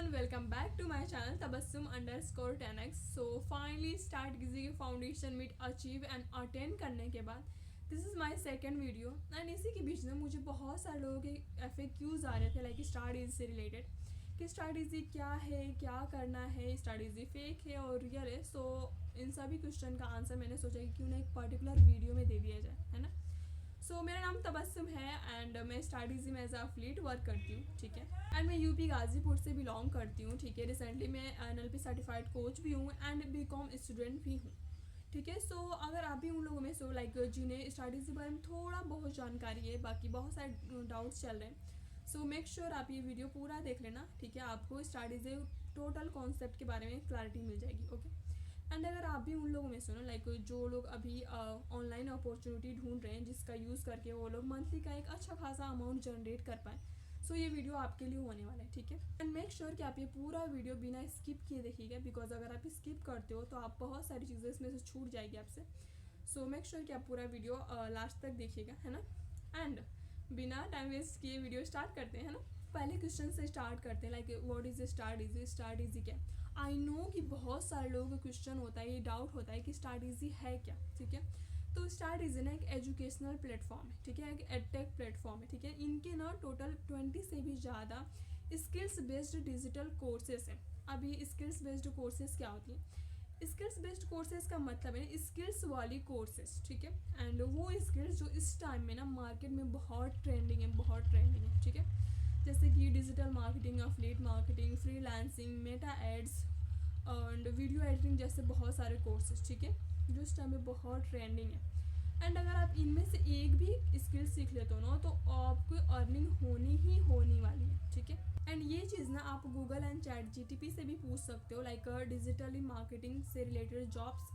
Everyone, welcome back to my channel तबस्सुम_10x। So finally start कीजिए कि foundation meet achieve and attend करने के बाद this is my second video. And इसी के बीच में मुझे बहुत सारे लोगों के FAQs आ रहे थे लाइक स्टार्ट इजी से रिलेटेड कि स्टार्ट इजी क्या है, क्या करना है, स्टार्ट इजी फेक है और रियल है। सो इन सभी क्वेश्चन का आंसर मैंने सोचा कि क्यों ना एक पर्टिकुलर वीडियो में दे दिया जाए, है ना। मेरा नाम तबस्सुम है एंड मैं स्टार्ट इजी में एज अ एथलीट वर्क करती हूँ, ठीक है। एंड मैं यूपी गाजीपुर से बिलोंग करती हूँ, ठीक है। रिसेंटली मैं NLP सर्टिफाइड कोच भी हूँ एंड BCom स्टूडेंट भी हूँ, ठीक है। अगर आप भी उन लोगों में जिन्हें स्टार्ट इजी के बारे में थोड़ा बहुत जानकारी है, बाकी बहुत सारे डाउट्स चल रहे हैं, मेक श्योर आप ये वीडियो पूरा देख लेना, ठीक है। आपको स्टार्ट इजी टोटल कॉन्सेप्ट के बारे में क्लैरिटी मिल जाएगी, ओके। एंड अगर आप भी उन लोगों में सुनो लाइक जो लोग अभी ऑनलाइन अपॉर्चुनिटी ढूंढ रहे हैं जिसका यूज़ करके वो लोग मंथली का एक अच्छा खासा अमाउंट जनरेट कर पाए, ये वीडियो आपके लिए होने वाला है, ठीक है। एंड मेक श्योर कि आप ये पूरा वीडियो बिना स्किप किए देखिएगा, बिकॉज अगर आप स्किप करते हो तो आप बहुत सारी चीज़ें इसमें से छूट जाएगी आपसे। मेक श्योर कि आप पूरा वीडियो लास्ट तक देखिएगा, है ना। एंड बिना टाइम वेस्ट किए वीडियो स्टार्ट करते हैं, है ना। पहले क्वेश्चन से स्टार्ट करते हैं like what is start easy. Start easy क्या। आई नो कि बहुत सारे लोगों का क्वेश्चन होता है, ये डाउट होता है कि स्टार्ट इजी है क्या, ठीक है। तो स्टार्ट इजी ना एक एजुकेशनल प्लेटफॉर्म है, ठीक है, एक एडटेक प्लेटफॉर्म है, ठीक है। इनके ना टोटल 20 से भी ज़्यादा स्किल्स बेस्ड डिजिटल कोर्सेज हैं। अब ये स्किल्स बेस्ड कोर्सेज क्या होती हैं? स्किल्स बेस्ड कोर्सेज का मतलब है स्किल्स वाली कोर्सेज, ठीक है। एंड वो स्किल्स जो इस टाइम में ना मार्केट में बहुत ट्रेंडिंग है, बहुत ट्रेंडिंग है, ठीक है। जैसे कि digital marketing, affiliate marketing, freelancing, Meta ads and video editing जैसे बहुत सारे कोर्सेज, ठीक है, जो इस टाइम में बहुत ट्रेंडिंग है। एंड अगर आप इनमें से एक भी स्किल सीख लेते हो ना तो आपको अर्निंग होनी ही होनी वाली है, ठीक है। एंड ये चीज़ ना आप गूगल एंड ChatGPT से भी पूछ सकते हो लाइक डिजिटली मार्केटिंग से रिलेटेड जॉब्स।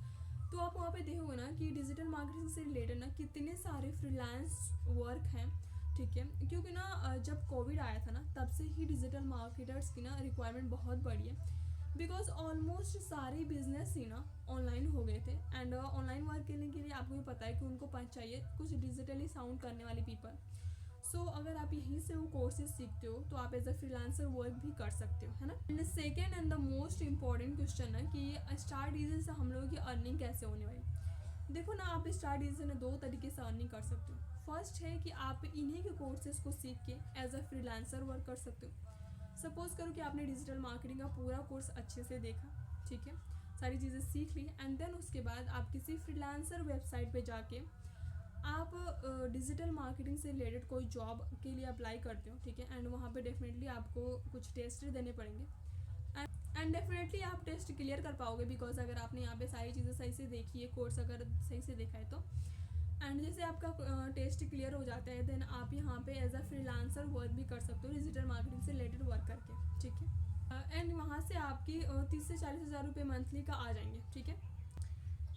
तो आप वहाँ पे देखोगे ना कि डिजिटल मार्केटिंग से रिलेटेड ना कितने सारे फ्रीलांस वर्क हैं, ठीक है। क्योंकि ना जब कोविड आया था ना तब से ही डिजिटल मार्केटर्स की ना रिक्वायरमेंट बहुत बढ़ी है, बिकॉज ऑलमोस्ट सारे बिजनेस ही ना ऑनलाइन हो गए थे। एंड ऑनलाइन वर्क करने के लिए आपको भी पता है कि उनको चाहिए कुछ डिजिटली साउंड करने वाली पीपल। अगर आप यहीं से वो कोर्सेज सीखते हो तो आप एज अ फ्रीलांसर वर्क भी कर सकते हो, है ना। And second and the most important question है कि स्टार्ट इजी से हम लोगों की अर्निंग कैसे होने वाली। देखो ना, आप स्टार्ट इजी से 2 तरीके से अर्निंग कर सकते हो। फर्स्ट है कि आप इन्हीं के कोर्सेज को सीख के एज अ फ्रीलांसर वर्क कर सकते हो। सपोज करो कि आपने डिजिटल मार्केटिंग का पूरा कोर्स अच्छे से देखा, ठीक है, सारी चीज़ें सीख ली एंड देन उसके बाद आप किसी फ्रीलांसर वेबसाइट पे जाके आप डिजिटल मार्केटिंग से रिलेटेड कोई जॉब के लिए अप्लाई करते हो, ठीक है। एंड वहाँ पे डेफिनेटली आपको कुछ टेस्ट देने पड़ेंगे एंड डेफिनेटली आप टेस्ट क्लियर कर पाओगे, बिकॉज अगर आपने यहाँ पे सारी चीज़ें सही से देखी है, कोर्स अगर सही से देखा है तो। एंड जैसे आपका टेस्ट क्लियर हो जाता है देन आप यहाँ पे एज अ फ्रीलांसर वर्क भी कर सकते हो डिजिटल मार्केटिंग से रिलेटेड वर्क करके, ठीक है। एंड वहाँ से आपकी 30 से 40 हज़ार रुपये मंथली का आ जाएंगे, ठीक है।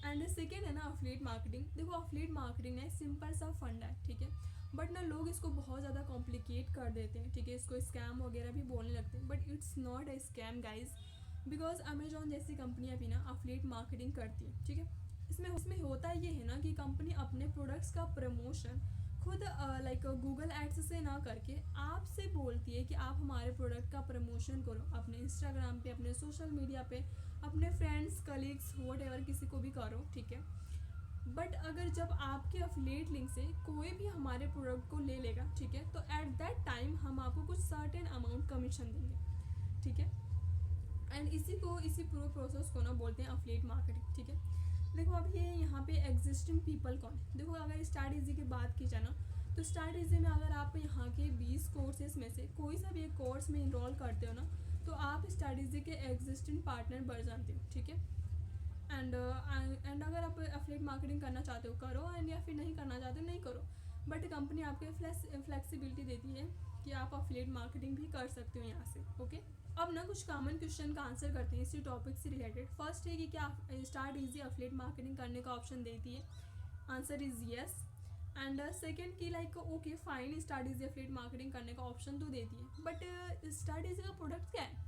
एंड सेकेंड है ना अफिलिएट मार्केटिंग। देखो अफिलिएट मार्केटिंग ना सिंपल सा फंडा है, ठीक है, बट ना लोग इसको बहुत ज़्यादा कॉम्प्लिकेट कर देते हैं, ठीक है, इसको स्कैम वगैरह भी बोलने लगते हैं, but it's not a scam guys, because Amazon जैसी कंपनियाँ भी ना अफिलिएट मार्केटिंग करती हैं, ठीक है। इसमें होता ये है ना कि कंपनी अपने प्रोडक्ट्स का प्रमोशन खुद लाइक गूगल एड्स से ना करके आपसे बोलती है कि आप हमारे प्रोडक्ट का प्रमोशन करो अपने इंस्टाग्राम पे, अपने सोशल मीडिया पे, अपने फ्रेंड्स, कलीग्स, वट एवर किसी को भी करो, ठीक है। बट अगर जब आपके अफिलिएट लिंक से कोई भी हमारे प्रोडक्ट को ले लेगा, ठीक है, तो एट दैट टाइम हम आपको कुछ सर्टेन अमाउंट कमीशन देंगे, ठीक है। एंड इसी पूरे प्रोसेस को ना बोलते हैं अफिलिएट मार्केटिंग, ठीक है। देखो अब ये यहाँ पे एग्जिस्टिंग पीपल कौन है। देखो अगर स्टार्ट इजी की बात की जाए ना तो स्टार्ट इजी में अगर आप यहाँ के 20 कोर्सेज में से कोई सा भी एक कोर्स में इनरोल करते हो ना तो आप स्टार्ट इजी के एग्जिस्टिंग पार्टनर बन जाते हो, ठीक है। एंड अगर आप एफिलिएट मार्केटिंग करना चाहते हो करो, एंड या फिर नहीं करना चाहते हो नहीं करो, बट कंपनी आपको फ्लेक्सिबिलिटी देती है कि आप एफिलिएट मार्केटिंग भी कर सकते हो यहाँ से, ओके। अब ना कुछ कॉमन क्वेश्चन का आंसर करते हैं इसी टॉपिक से रिलेटेड। फर्स्ट है कि क्या स्टार्ट इजी एफिलिएट मार्केटिंग करने का ऑप्शन देती है। Answer is yes. And second की like okay fine start easy affiliate marketing करने का ऑप्शन तो देती है, बट स्टार्ट इजी का प्रोडक्ट क्या है।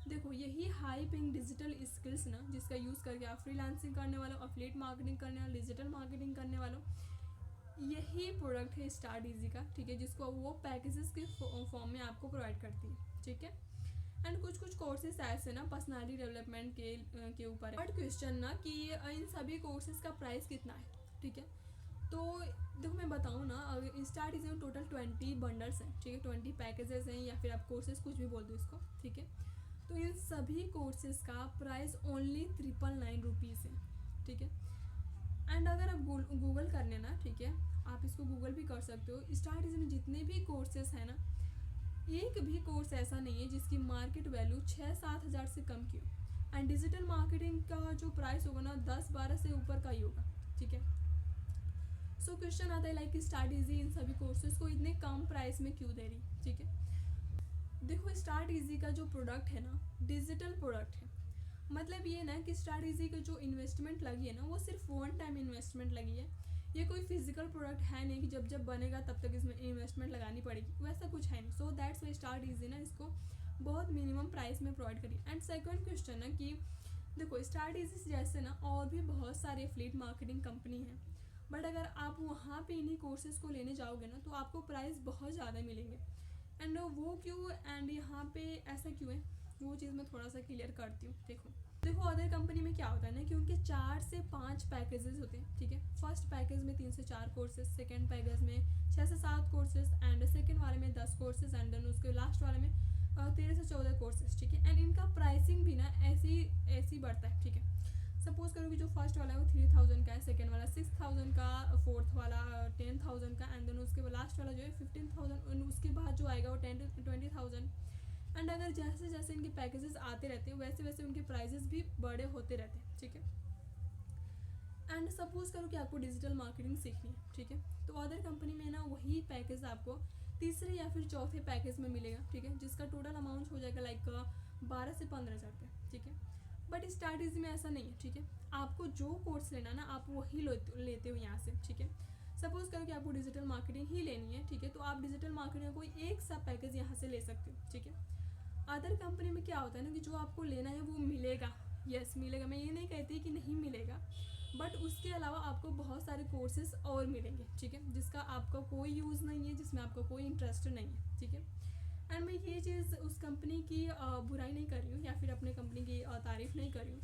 देखो यही हाई पेइंग डिजिटल स्किल्स ना जिसका यूज़ करके आप फ्रीलांसिंग करने वालों, एफिलिएट मार्केटिंग करने वालों, डिजिटल मार्केटिंग करने वालों, यही प्रोडक्ट है स्टार्ट इजी का, ठीक है, जिसको वो पैकेजेस के फॉर्म में आपको प्रोवाइड करती है, ठीक है। एंड कुछ कोर्सेज ऐसे ना पर्सनालिटी डेवलपमेंट के ऊपर है। बट क्वेश्चन ना कि इन सभी कोर्सेज का प्राइस कितना है, ठीक है। तो देखो मैं बताऊँ ना, अगर स्टार्ट इज टोटल 20 बंडल्स हैं, ठीक है, 20 पैकेजेस हैं, या फिर आप कोर्सेज कुछ भी बोल दो इसको, ठीक है। तो इन सभी कोर्सेज का प्राइस ओनली 999 रुपीज़ है, ठीक है। एंड अगर आप गूगल कर लेना, ठीक है, आप इसको गूगल भी कर सकते हो, स्टार्ट इज में जितने भी कोर्सेज हैं ना, एक भी कोर्स ऐसा नहीं है जिसकी मार्केट वैल्यू 6-7 हज़ार से कम की हो। एंड डिजिटल मार्केटिंग का जो प्राइस होगा ना 10-12 से ऊपर का ही होगा, ठीक है। सो क्वेश्चन आता है लाइक स्टार्ट इजी इन सभी कोर्सेज को इतने कम प्राइस में क्यों दे रही, ठीक है। देखो स्टार्ट इजी का जो प्रोडक्ट है ना डिजिटल प्रोडक्ट है, मतलब ये ना कि स्टार्ट इजी की जो इन्वेस्टमेंट लगी है ना वो सिर्फ वन टाइम इन्वेस्टमेंट लगी है। ये कोई फिजिकल प्रोडक्ट है नहीं कि जब जब बनेगा तब तक इसमें इन्वेस्टमेंट लगानी पड़ेगी, वैसा कुछ है नहीं। So that's why start easy ना इसको बहुत मिनिमम प्राइस में प्रोवाइड करी। एंड सेकंड क्वेश्चन है कि देखो स्टार्ट इजी जैसे ना और भी बहुत सारे एफिलिएट मार्केटिंग कंपनी हैं, बट अगर आप वहाँ पे इन्हीं कोर्सेज को लेने जाओगे ना तो आपको प्राइस बहुत ज़्यादा मिलेंगे। एंड वो क्यों, एंड यहाँ पे ऐसा क्यों है, वो चीज़ मैं थोड़ा सा क्लियर करती हूँ। देखो अदर कंपनी में क्या होता है ना कि उनके 4 से 5 पैकेजेस होते हैं, ठीक है। फर्स्ट पैकेज में 3 से 4 कोर्सेज, सेकंड पैकेज में 6 से 7 कोर्सेज, एंड सेकंड वाले में 10 कोर्सेज, एंड देन उसके लास्ट वाले में 13 से 14 कोर्सेज, ठीक है। एंड इनका प्राइसिंग भी ना ऐसी बढ़ता है, ठीक है। सपोज करो कि जो फर्स्ट वाला है वो 3000 का है, सेकंड वाला 6000 का, फोर्थ वाला 10,000 का, एंड देन उसके लास्ट वाला जो है 15,000, उसके बाद जो आएगा वो 20,000। एंड अगर जैसे जैसे इनके पैकेजेस आते रहते हैं वैसे वैसे उनके प्राइजेस भी बड़े होते रहते हैं, ठीक है। एंड सपोज करो कि आपको डिजिटल मार्केटिंग सीखनी है, ठीक है, तो अदर कंपनी में ना वही पैकेज आपको तीसरे या फिर चौथे पैकेज में मिलेगा, ठीक है, जिसका टोटल अमाउंट हो जाएगा लाइक 12 से 15 हज़ार रुपये, ठीक है। बट स्टार्ट इजी में ऐसा नहीं है, ठीक है। आपको जो कोर्स लेना ना आप वही लेते हो यहाँ से, ठीक है। सपोज करो कि आपको डिजिटल मार्केटिंग ही लेनी है, ठीक है, तो आप डिजिटल मार्केटिंग का कोई एक सब पैकेज यहाँ से ले सकते हो, ठीक है। अदर कंपनी में क्या होता है ना कि जो आपको लेना है वो मिलेगा, यस मिलेगा, मैं ये नहीं कहती कि नहीं मिलेगा, बट उसके अलावा आपको बहुत सारे कोर्सेज और मिलेंगे, ठीक है, जिसका आपका कोई यूज़ नहीं है, जिसमें आपका कोई इंटरेस्ट नहीं है, ठीक है। एंड मैं ये चीज़ उस कंपनी की बुराई नहीं कर रही हूँ या फिर अपने कंपनी की तारीफ़ नहीं कर रही हूँ,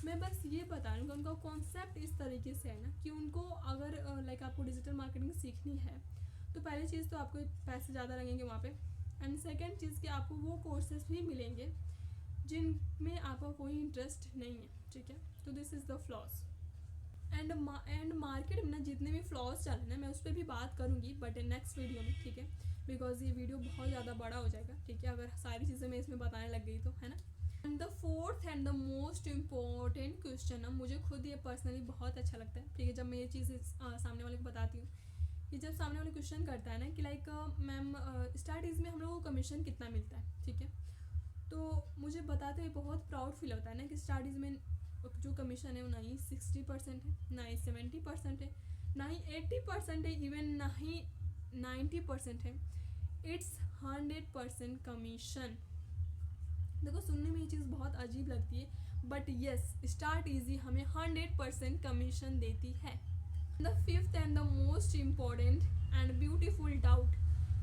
मैं बस ये बता रही हूँ कि उनका कॉन्सेप्ट इस तरीके से है ना कि उनको अगर लाइक आपको डिजिटल मार्केटिंग सीखनी है तो पहली चीज़ तो आपको पैसे ज़्यादा लगेंगे वहाँ पे, एंड सेकेंड चीज़ कि आपको वो कोर्सेज भी मिलेंगे जिनमें आपका कोई इंटरेस्ट नहीं है, ठीक है। तो this is the flaws. And market में ना जितने भी फ्लॉज चल रहे हैं मैं उस पर भी बात करूँगी बट नेक्स्ट वीडियो में, ठीक है, बिकॉज ये वीडियो बहुत ज़्यादा बड़ा हो जाएगा, ठीक है, अगर सारी चीज़ें मैं इसमें बताने लग गई तो, है ना। And the fourth and the most important question ना मुझे खुद ये पर्सनली बहुत अच्छा लगता है, ठीक है, जब मैं ये चीज़ सामने वाले को बताती हूँ कि जब सामने वाले क्वेश्चन करता है ना कि लाइक मैम स्टार्ट इज में हम लोगों को कमीशन कितना मिलता है, ठीक है, तो मुझे बताते हुए बहुत प्राउड फील होता है ना कि स्टार्ट इज में जो कमीशन है वो ना ही 60% है, ना ही 70% है, ना ही 80% है, इवन ना ही 90% है, इट्स 100% कमीशन। देखो सुनने में ये चीज़ बहुत अजीब लगती है बट यस स्टार्ट इजी हमें 100% कमीशन देती है। The fifth and the most important and beautiful doubt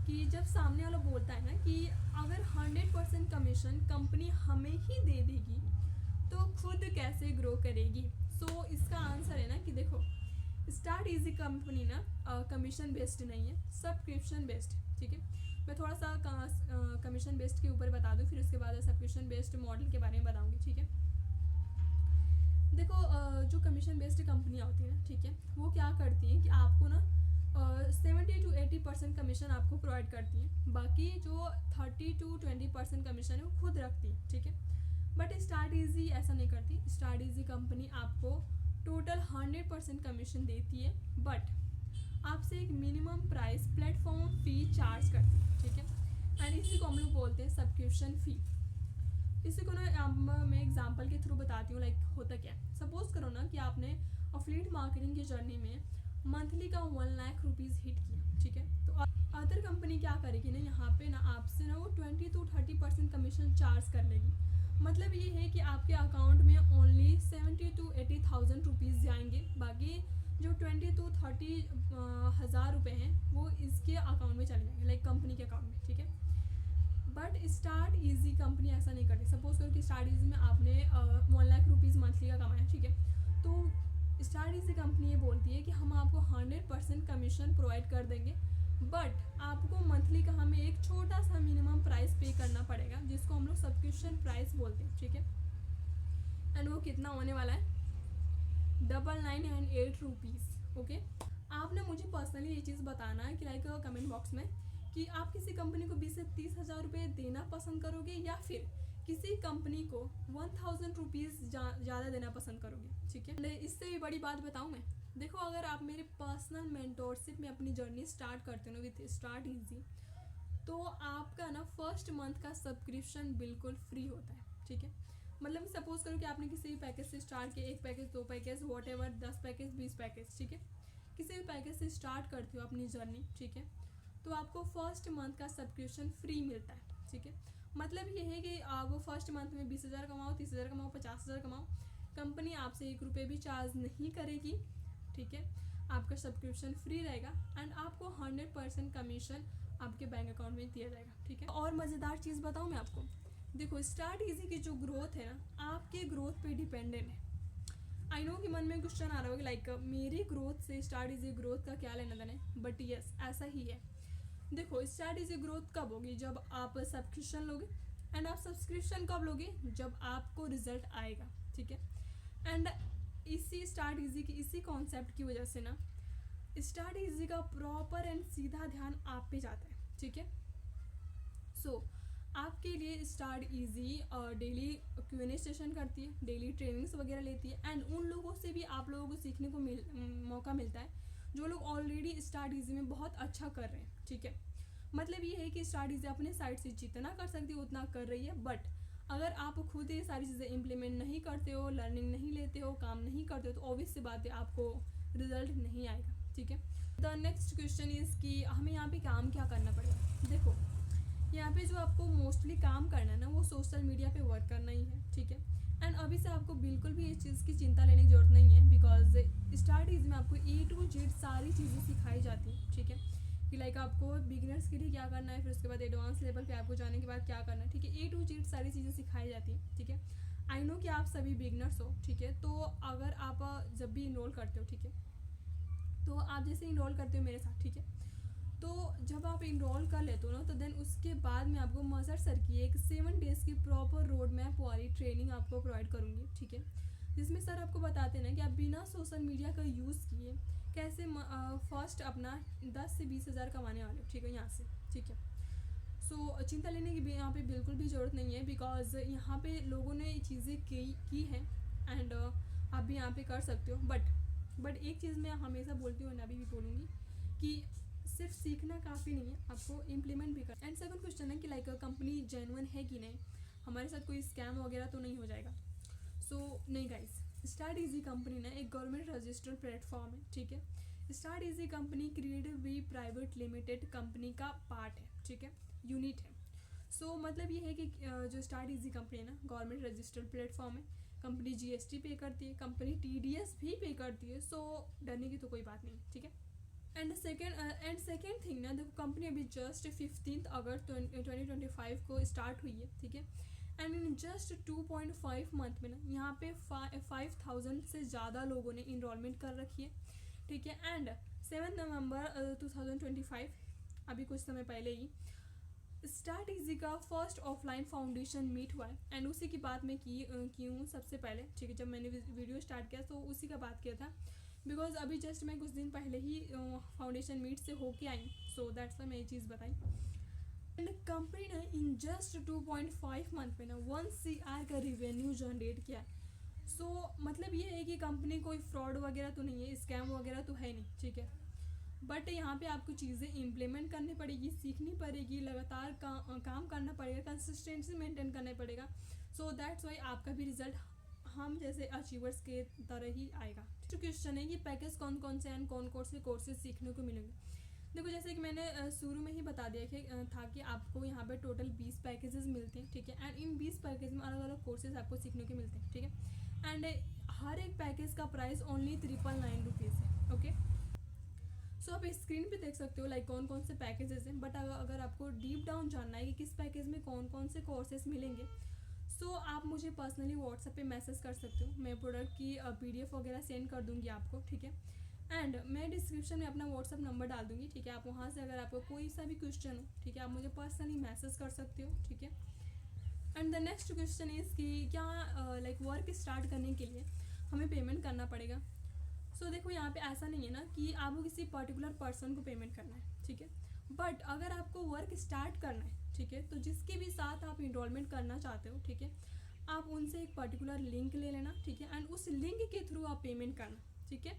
कि जब सामने वाला बोलता है ना कि अगर 100% कमीशन कंपनी हमें ही दे देगी तो खुद कैसे ग्रो करेगी। सो इसका आंसर है ना कि देखो स्टार्ट इजी कंपनी ना कमीशन बेस्ड नहीं है, सब्सक्रिप्शन बेस्ड, ठीक है। मैं थोड़ा सा कमीशन बेस्ड के ऊपर बता दूँ फिर उसके बाद सब्सक्रिप्शन बेस्ड मॉडल के बारे में बताऊँगी, ठीक है। देखो जो कमीशन बेस्ड कंपनियाँ होती हैं ना, ठीक है, वो क्या करती हैं कि आपको ना 70 to 80% कमीशन आपको प्रोवाइड करती हैं, बाकी जो 30 to 20% कमीशन है वो खुद रखती है, ठीक है। बट स्टार्ट इजी ऐसा नहीं करती, स्टार्ट इजी कंपनी आपको टोटल 100% कमीशन देती है बट आपसे एक मिनिमम प्राइस प्लेटफॉर्म फ़ी चार्ज करती है, ठीक है। एंड इसी को हम लोग बोलते हैं सब्सक्रिप्शन फ़ी। इसी को ना मैं एग्जांपल के थ्रू बताती हूँ लाइक होता क्या है। सपोज करो ना कि आपने एफिलिएट मार्केटिंग की जर्नी में मंथली का 1 लाख रुपीज़ हिट किया, ठीक है, तो अदर कंपनी क्या करेगी ना यहाँ पे ना आपसे ना वो 20 to 30% कमीशन चार्ज कर लेगी। मतलब ये है कि आपके अकाउंट में ओनली 70 to 80,000 रुपीज़ जाएंगे, बाकी जो 20 to 30 हज़ार रुपये हैं वो इसके अकाउंट में चले जाएंगे लाइक कंपनी के अकाउंट में, ठीक है। बट स्टार्ट इजी कंपनी ऐसा नहीं कंपनी ये बोलती है कि हम आपको 100% कमीशन प्रोवाइड कर देंगे, बट आपको मंथली का हमें एक छोटा सा मिनिमम प्राइस पे करना पड़ेगा, जिसको हम लोग सब्सक्रिप्शन प्राइस बोलते हैं, ठीक है। एंड वो कितना होने वाला है, 998 रुपीज़, ओके। आपने मुझे पर्सनली ये चीज़ बताना है कि लाइक कमेंट बॉक्स में कि आप किसी कंपनी को 20 से 30 हज़ार रुपये देना पसंद करोगे या फिर किसी कंपनी को 1000 रुपीज़ ज़्यादा देना पसंद करोगे, ठीक है। इससे भी बड़ी बात बताऊँ मैं, देखो अगर आप मेरे पर्सनल मेंटोरशिप में अपनी जर्नी स्टार्ट करते हो विथ स्टार्ट इजी, तो आपका ना फर्स्ट मंथ का सब्सक्रिप्शन बिल्कुल फ्री होता है, ठीक है। मतलब सपोज करो कि आपने किसी भी पैकेज से स्टार्ट किया, 1 package 2 package what ever, 10 package 20 package, ठीक है। किसी भी पैकेज से स्टार्ट करते हो अपनी जर्नी, ठीक है, तो आपको फर्स्ट मंथ का सब्सक्रिप्शन फ्री मिलता है, ठीक है। मतलब ये है कि वो फर्स्ट मंथ में 20,000 कमाओ, 30,000 कमाओ, 50,000 कमाओ, कंपनी आपसे 1 रुपये भी चार्ज नहीं करेगी, ठीक है। आपका सब्सक्रिप्शन फ्री रहेगा एंड आपको 100% कमीशन आपके बैंक अकाउंट में दिया जाएगा, ठीक है। और मज़ेदार चीज़ बताऊँ मैं आपको, देखो स्टार्ट इजी की जो ग्रोथ है ना, आपके ग्रोथ पे डिपेंडेंट है। आई नो कि मन में क्वेश्चन आ रहा होगा लाइक मेरी ग्रोथ से स्टार्ट इजी ग्रोथ का क्या लेना देना है, बट यस ऐसा ही है। देखो स्टार्ट इजी ग्रोथ कब होगी, जब आप सब्सक्रिप्शन लोगे, एंड आप सब्सक्रिप्शन कब लोगे, जब आपको रिजल्ट आएगा, ठीक है। एंड इसी स्टार्ट इजी की इसी कॉन्सेप्ट की वजह से ना स्टार्ट इजी का प्रॉपर एंड सीधा ध्यान आप पे जाता है, ठीक है। सो आपके लिए start easy daily Q&A session करती है, डेली ट्रेनिंग्स वगैरह लेती है, एंड उन लोगों से भी आप लोगों को सीखने को मौका मिलता है जो लोग ऑलरेडी स्टार्ट इजी में बहुत अच्छा कर रहे हैं, ठीक है। मतलब ये है कि स्टार्ट इजी अपने साइड से जितना कर सकती है उतना कर रही है, बट अगर आप खुद ये सारी चीज़ें इम्प्लीमेंट नहीं करते हो, लर्निंग नहीं लेते हो, काम नहीं करते हो, तो ऑब्वियस सी बात है आपको रिजल्ट नहीं आएगा, ठीक है। द नेक्स्ट क्वेश्चन इज़ कि हमें यहाँ पे काम क्या करना पड़ेगा। देखो यहाँ पे जो आपको मोस्टली काम करना है ना, वो सोशल मीडिया पे वर्क करना ही है, ठीक है। एंड अभी से आपको बिल्कुल भी इस चीज़ की चिंता लेने की जरूरत नहीं है, बिकॉज स्टार्ट इज में आपको A to Z सारी चीज़ें सिखाई जाती हैं, ठीक है। कि लाइक आपको बिगिनर्स के लिए क्या करना है, फिर उसके बाद एडवांस लेवल पे आपको जाने के बाद क्या करना है, ठीक है। A to Z सारी चीज़ें सिखाई जाती हैं, ठीक है। आई नो कि आप सभी बिगिनर्स हो, ठीक है। तो अगर आप जब भी इनरोल करते हो, ठीक है, तो आप जैसे इनरोल करते हो मेरे साथ, ठीक है, तो जब आप इनरोल कर लेते हो ना, तो देन उसके बाद मैं आपको मज़र सर की एक 7 डेज़ की प्रॉपर रोड मैप वाली ट्रेनिंग आपको प्रोवाइड करूँगी, ठीक है। जिसमें सर आपको बताते हैं ना कि आप बिना सोशल मीडिया का यूज़ किए कैसे फर्स्ट अपना 10 से 20 हज़ार कमाने वाले हो, ठीक है, यहाँ से, ठीक है। सो चिंता लेने की भी यहाँ पे बिल्कुल भी ज़रूरत नहीं है, बिकॉज यहाँ पे लोगों ने चीज़ें की हैं एंड आप भी यहाँ पे कर सकते हो, बट एक चीज़ मैं हमेशा बोलती हूँ, अभी भी बोलूँगी कि सिर्फ सीखना काफ़ी नहीं है, आपको इम्प्लीमेंट भी कर। एंड सेकंड क्वेश्चन है कि लाइक कंपनी जेन्युइन है कि नहीं, हमारे साथ कोई स्कैम वगैरह तो नहीं हो जाएगा। सो नहीं गाइस, स्टार्ट इजी कंपनी ना एक गवर्नमेंट रजिस्टर्ड प्लेटफॉर्म है, ठीक है। Start easy company creative V private limited company का पार्ट है, ठीक है, यूनिट है। सो मतलब ये है कि जो स्टार्ट इजी कंपनी है ना, गवर्नमेंट रजिस्टर्ड प्लेटफॉर्म है, कंपनी GST पे करती है, कंपनी TDS भी पे करती है, सो डरने की तो कोई बात नहीं, ठीक है। एंड सेकेंड थिंग ना, देखो कंपनी अभी जस्ट 15 अगस्त 2025 को स्टार्ट हुई है, ठीक है। एंड इन जस्ट 2.5 मंथ में ना यहाँ पे 5000 से ज़्यादा लोगों ने इनरोलमेंट कर रखी है, ठीक है। एंड 7 नवंबर 2025 अभी कुछ समय पहले ही स्टार्ट इजी का फर्स्ट ऑफलाइन फाउंडेशन मीट हुआ है, एंड उसी की बात मैं की हूँ सबसे पहले, ठीक है। जब मैंने वीडियो स्टार्ट किया तो उसी का बात किया था, बिकॉज अभी जस्ट मैं कुछ दिन पहले ही फाउंडेशन मीट से होके आई, सो दैट्स वाई मैं ये चीज़ बताई। एंड कंपनी ने इन जस्ट 2.5 मंथ में ना 1 CR का रिवेन्यू जनरेट किया है। सो मतलब ये है कि कंपनी कोई फ्रॉड वगैरह तो नहीं है, स्कैम वगैरह तो है नहीं, ठीक है। बट यहाँ पे आपको चीज़ें इम्प्लीमेंट करनी पड़ेगी, सीखनी पड़ेगी, लगातार काम करना पड़ेगा, कंसिस्टेंसी मेंटेन करना पड़ेगा। सो दैट्स वाई आपका भी रिजल्ट हम जैसे अचीवर्स के तरह ही आएगा। तो क्वेश्चन है कि पैकेज कौन कौन से एंड कौन कौन से कोर्सेज सीखने को मिलेंगे। देखो जैसे कि मैंने शुरू में ही बता दिया था कि आपको यहाँ पे टोटल 20 पैकेजेस मिलते हैं, ठीक है। एंड इन 20 पैकेज में अलग अलग कोर्सेज आपको सीखने को मिलते हैं, ठीक है। एंड हर एक पैकेज का प्राइस ओनली 999 रुपीज़ है, ओके। सो आप स्क्रीन पे देख सकते हो लाइक कौन कौन से पैकेजेस हैं, बट अगर आपको डीप डाउन जानना है कि किस पैकेज में कौन कौन से कोर्सेज मिलेंगे, सो आप मुझे पर्सनली व्हाट्सएप पे मैसेज कर सकते हो, मैं प्रोडक्ट की PDF वगैरह सेंड कर दूँगी आपको, ठीक है। एंड मैं डिस्क्रिप्शन में अपना व्हाट्सअप नंबर डाल दूँगी, ठीक है। आप वहाँ से अगर आपको कोई सा भी क्वेश्चन हो, ठीक है, आप मुझे पर्सनली मैसेज कर सकते हो, ठीक है। And the next question is कि क्या लाइक वर्क स्टार्ट करने के लिए हमें पेमेंट करना पड़ेगा। सो देखो यहाँ पे ऐसा नहीं है ना कि आपको किसी पर्टिकुलर पर्सन को पेमेंट करना है, ठीक है। बट अगर आपको वर्क स्टार्ट करना है, ठीक है, तो जिसके भी साथ आप इनरोलमेंट करना चाहते हो, ठीक है, आप उनसे एक पर्टिकुलर लिंक ले लेना, ठीक है, एंड उस लिंक के थ्रू आप पेमेंट करना, ठीक है।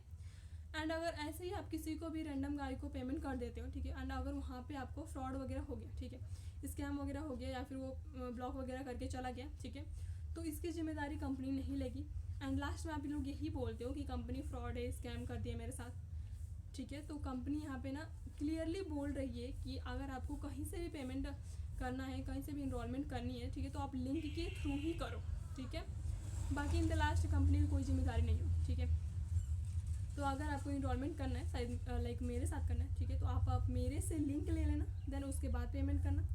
एंड अगर ऐसे ही आप किसी को भी रैंडम गाय को पेमेंट कर देते हो, ठीक है, एंड अगर वहाँ पे आपको फ्रॉड वगैरह हो गया, ठीक है, स्कैम वगैरह हो गया या फिर वो ब्लॉक वगैरह करके चला गया, ठीक है, तो इसकी जिम्मेदारी कंपनी नहीं लेगी। एंड लास्ट में आप लोग यही बोलते हो कि कंपनी फ्रॉड है, स्कैम कर दिया मेरे साथ, ठीक है। तो कंपनी यहाँ पे ना क्लियरली बोल रही है कि अगर आपको कहीं से भी पेमेंट करना है, कहीं से भी इनरोलमेंट करनी है, ठीक है, तो आप लिंक के थ्रू ही करो, ठीक है। बाकी इन द लास्ट कंपनी की कोई जिम्मेदारी नहीं हो, ठीक है। तो अगर आपको इनरोलमेंट करना है शायद लाइक मेरे साथ करना है, ठीक है, तो आप मेरे से लिंक ले लेना, देन उसके बाद पेमेंट करना,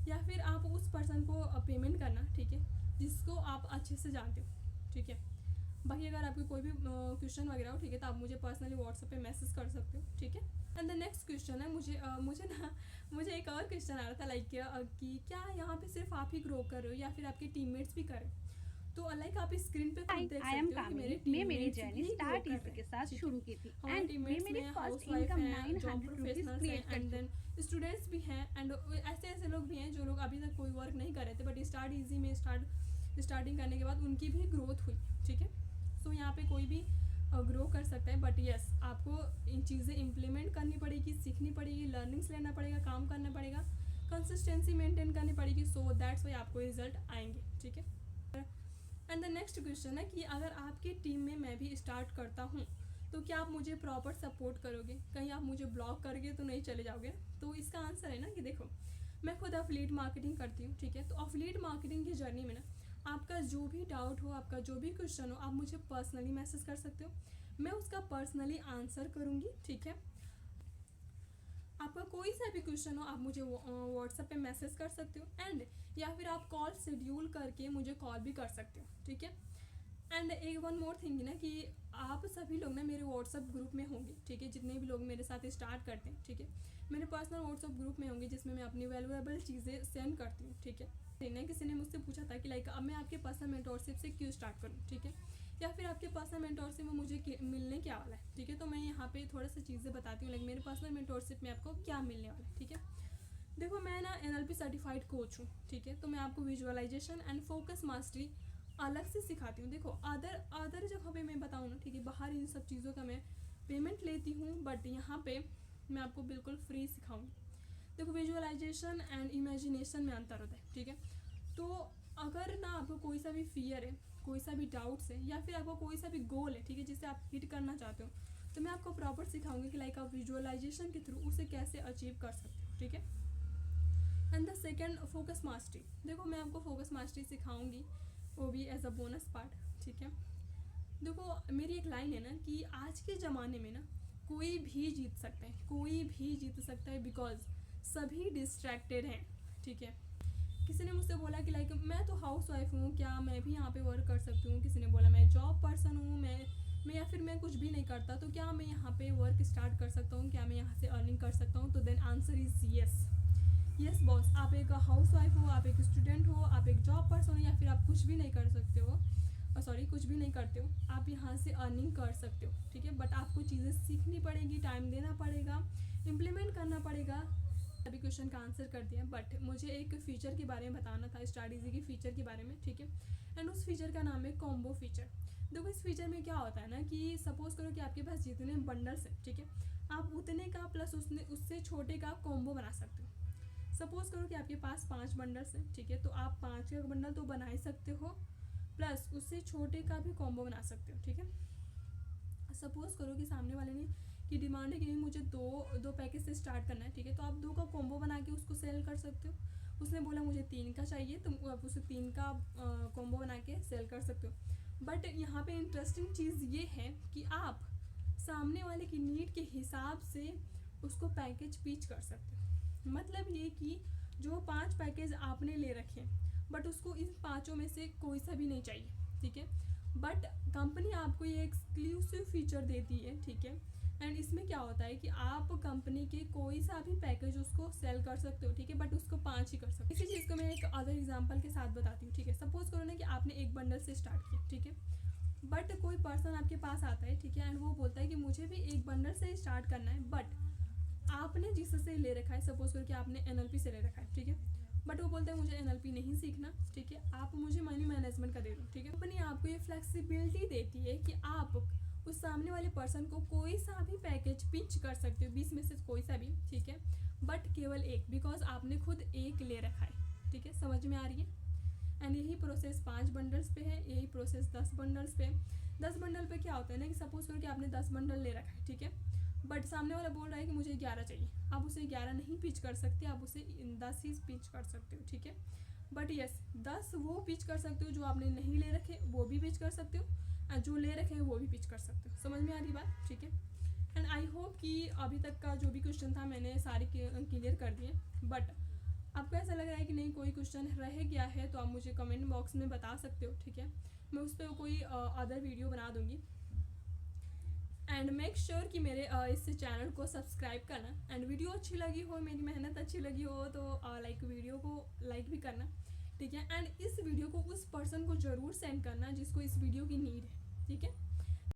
या फिर आप उस पर्सन को पेमेंट करना, ठीक है, जिसको आप अच्छे से जानते हो, ठीक है। बाकी अगर आपको कोई भी क्वेश्चन वगैरह हो, ठीक है, तो आप मुझे पर्सनली व्हाट्सएप पे मैसेज कर सकते हो, ठीक है। एंड द नेक्स्ट क्वेश्चन है मुझे एक और क्वेश्चन आ रहा था लाइक कि क्या यहाँ पे सिर्फ आप ही ग्रो कर रहे हो या फिर आपके टीममेट्स भी करें। तो लाइक आप स्क्रीन पे खुद देख आई एम सकते हो कि मेरे कामिनी। मैं मेरी टीममेट्स जर्नी भी ग्रो स्टार्ट कर इजी रहे के हैं, साथ ठीक है। शुरू की थी हमारे एंड मैं टीममेट्स मेरी में फर्स्ट हाउसवाइफ इनकम हैं, जॉब 900 रुपीज प्रोफेशनल्स क्रिएट हैं, कर एंड चुकी। देन स्टूडेंट्स भी हैं, एंड ऐसे लोग भी हैं जो लोग अभी तक कोई वर्क नहीं कर रहे थे, बट स्टार्ट इजी में स्टार्टिंग करने के बाद उनकी भी ग्रोथ हुई, ठीक है। सो यहाँ पे कोई भी ग्रो कर सकता है, बट यस आपको इन चीज़ें इम्प्लीमेंट करनी पड़ेगी, सीखनी पड़ेगी, लर्निंग्स लेना पड़ेगा, काम करना पड़ेगा, कंसिस्टेंसी मेंटेन करनी पड़ेगी, सो दैट्स वाई आपको रिजल्ट आएंगे, ठीक है। एंड द नेक्स्ट क्वेश्चन है कि अगर आपकी टीम में मैं भी स्टार्ट करता हूँ तो क्या आप मुझे प्रॉपर सपोर्ट करोगे, कहीं आप मुझे ब्लॉक करके तो नहीं चले जाओगे। तो इसका आंसर है ना कि देखो मैं खुद अफिलिएट मार्केटिंग करती हूँ, ठीक है। तो अफिलिएट मार्केटिंग की जर्नी में ना आपका जो भी डाउट हो, आपका जो भी क्वेश्चन हो, आप मुझे पर्सनली मैसेज कर सकते हो, मैं उसका पर्सनली आंसर करूँगी, ठीक है। आपका कोई सा भी क्वेश्चन हो आप मुझे व्हाट्सएप पे मैसेज कर सकते हो, एंड या फिर आप कॉल शेड्यूल करके मुझे कॉल भी कर सकते हो, ठीक है। एंड एक वन मोर थिंग ना कि आप सभी लोग ना मेरे व्हाट्सएप ग्रुप में होंगे, ठीक है, जितने भी लोग मेरे साथ स्टार्ट करते हैं, ठीक है, मेरे पर्सनल व्हाट्सएप ग्रुप में होंगे जिसमें मैं अपनी वैल्यूएबल चीज़ें सेंड करती हूँ, ठीक है। ना किसी ने मुझसे पूछा था कि लाइक अब मैं आपके पर्सनल मेंटोरशिप से क्यों स्टार्ट करूँ, ठीक है, या फिर आपके पर्सनल मेंटोरशिप में मुझे मिलने क्या वाला है, ठीक है। तो मैं यहाँ पे थोड़ा सा चीज़ें बताती हूँ लाइक मेरे पर्सनल मेंटोरशिप में आपको क्या मिलने वाला है, ठीक है। देखो मैं ना NLP सर्टिफाइड कोच हूँ, ठीक है, तो मैं आपको विजुअलाइजेशन एंड फोकस मास्टरी अलग से सिखाती हूँ। देखो अदर जगह पे मैं बताऊँ ना, ठीक है, बाहर इन सब चीज़ों का मैं पेमेंट लेती हूँ, बट यहाँ पे मैं आपको बिल्कुल फ्री सिखाऊंगी। देखो विजुअलाइजेशन एंड इमेजिनेशन में अंतर होता है, ठीक है। तो अगर ना आपको कोई सा भी फियर है, कोई सा भी डाउट्स है, या फिर आपको कोई सा भी गोल है, ठीक है, जिसे आप हिट करना चाहते हो, तो मैं आपको प्रॉपर सिखाऊंगी कि लाइक आप विजुअलाइजेशन के थ्रू उसे कैसे अचीव कर सकते हो, ठीक है। And the second focus mastery, देखो मैं आपको फोकस मास्टरी सिखाऊंगी, वो भी एज अ बोनस पार्ट, ठीक है। देखो मेरी एक लाइन है ना कि आज के ज़माने में ना कोई भी जीत सकता है, कोई भी जीत सकता है, बिकॉज सभी डिस्ट्रैक्टेड हैं, ठीक है। किसी ने मुझसे बोला कि लाइक मैं तो हाउस वाइफ हूँ, क्या मैं भी यहाँ पे वर्क कर सकती हूँ। किसी ने बोला मैं जॉब पर्सन हूँ, मैं या फिर मैं कुछ भी नहीं करता, तो क्या मैं यहाँ पे वर्क स्टार्ट कर सकता हूँ, क्या मैं यहाँ से अर्निंग कर सकता हूँ। तो then answer is yes boss. आप एक हाउस वाइफ हो, आप एक स्टूडेंट हो, आप एक जॉब पर्सन हो, या फिर आप कुछ भी नहीं कर सकते हो, कुछ भी नहीं करते हो, आप यहाँ से अर्निंग कर सकते हो, ठीक है। बट आपको चीज़ें सीखनी पड़ेगी, टाइम देना पड़ेगा, इम्प्लीमेंट करना पड़ेगा। अभी क्वेश्चन का आंसर कर दिया, बट मुझे एक फीचर के बारे में बताना था, स्टार्ट इजी के फीचर के बारे में, ठीक है। एंड उस फीचर का नाम है कॉम्बो फीचर। देखो इस फीचर में क्या होता है ना कि सपोज करो कि आपके पास जितने बंडल्स हैं, ठीक है, आप उतने का प्लस उससे छोटे का कॉम्बो बना सकते हो। सपोज करो कि आपके पास 5 बंडल्स हैं, ठीक है, तो आप 5 का बंडल तो बना ही सकते हो, प्लस उससे छोटे का भी कॉम्बो बना सकते हो, ठीक है। सपोज करो कि सामने वाले ने की डिमांड है कि नहीं मुझे दो पैकेज से स्टार्ट करना है, ठीक है, तो आप 2 का कॉम्बो बना के उसको सेल कर सकते हो। उसने बोला मुझे 3 का चाहिए, तो आप उसे 3 का कॉम्बो बना के सेल कर सकते हो। बट यहाँ पे इंटरेस्टिंग चीज़ ये है कि आप सामने वाले की नीड के हिसाब से उसको पैकेज पिच कर सकते हो। मतलब ये कि जो 5 पैकेज आपने ले रखे बट उसको इन 5 में से कोई सा भी नहीं चाहिए, ठीक है। बट कंपनी आपको ये एक्सक्लूसिव फीचर देती है, ठीक है। एंड इसमें क्या होता है कि आप कंपनी के कोई सा भी पैकेज उसको सेल कर सकते हो, ठीक है, बट उसको 5 ही कर सकते हो। इसी चीज़ को मैं एक अदर एग्जांपल के साथ बताती हूँ, ठीक है। सपोज करो ना कि आपने एक बंडल से स्टार्ट किया, ठीक है, बट कोई पर्सन आपके पास आता है, ठीक है, एंड वो बोलता है कि मुझे भी एक बंडल से स्टार्ट करना है, बट आपने जिससे ले रखा है, सपोज करो कि आपने NLP से ले रखा है, ठीक है, बट वो बोलता है मुझे NLP नहीं सीखना, ठीक है, आप मुझे मनी मैनेजमेंट का दे दो, ठीक है। कंपनी आपको ये फ्लेक्सिबिलिटी देती है कि आप उस सामने वाले पर्सन को कोई सा भी पैकेज पिच कर सकते हो, 20 में से कोई सा भी, ठीक है, बट केवल एक, बिकॉज आपने खुद एक ले रखा है, ठीक है। समझ में आ रही है। एंड यही प्रोसेस 5 बंडल्स पे है, यही प्रोसेस 10 बंडल्स पे। 10 बंडल पे क्या होता है ना कि सपोज करो कि आपने 10 बंडल ले रखा है, ठीक है, बट सामने वाला बोल रहा है कि मुझे 11 चाहिए। आप उसे 11 नहीं पिच कर सकते, आप उसे 10 ही पिच कर सकते हो, ठीक है। बट यस, 10 वो पिच कर सकते हो जो आपने नहीं ले रखे, वो भी पिच कर सकते हो, और जो ले रखे हैं वो भी पिच कर सकते हो। समझ में आ रही बात, ठीक है। एंड आई होप कि अभी तक का जो भी क्वेश्चन था मैंने सारे क्लियर कर दिए। बट आपको ऐसा लग रहा है कि नहीं कोई क्वेश्चन रह गया है, तो आप मुझे कमेंट बॉक्स में बता सकते हो, ठीक है। मैं उस पर कोई अदर वीडियो बना दूंगी। एंड मेक श्योर कि मेरे इस चैनल को सब्सक्राइब करना। एंड वीडियो अच्छी लगी हो, मेरी मेहनत अच्छी लगी हो, तो वीडियो को लाइक भी करना, ठीक है। एंड इस वीडियो को उस पर्सन को ज़रूर सेंड करना जिसको इस वीडियो की नीड है, ठीक है।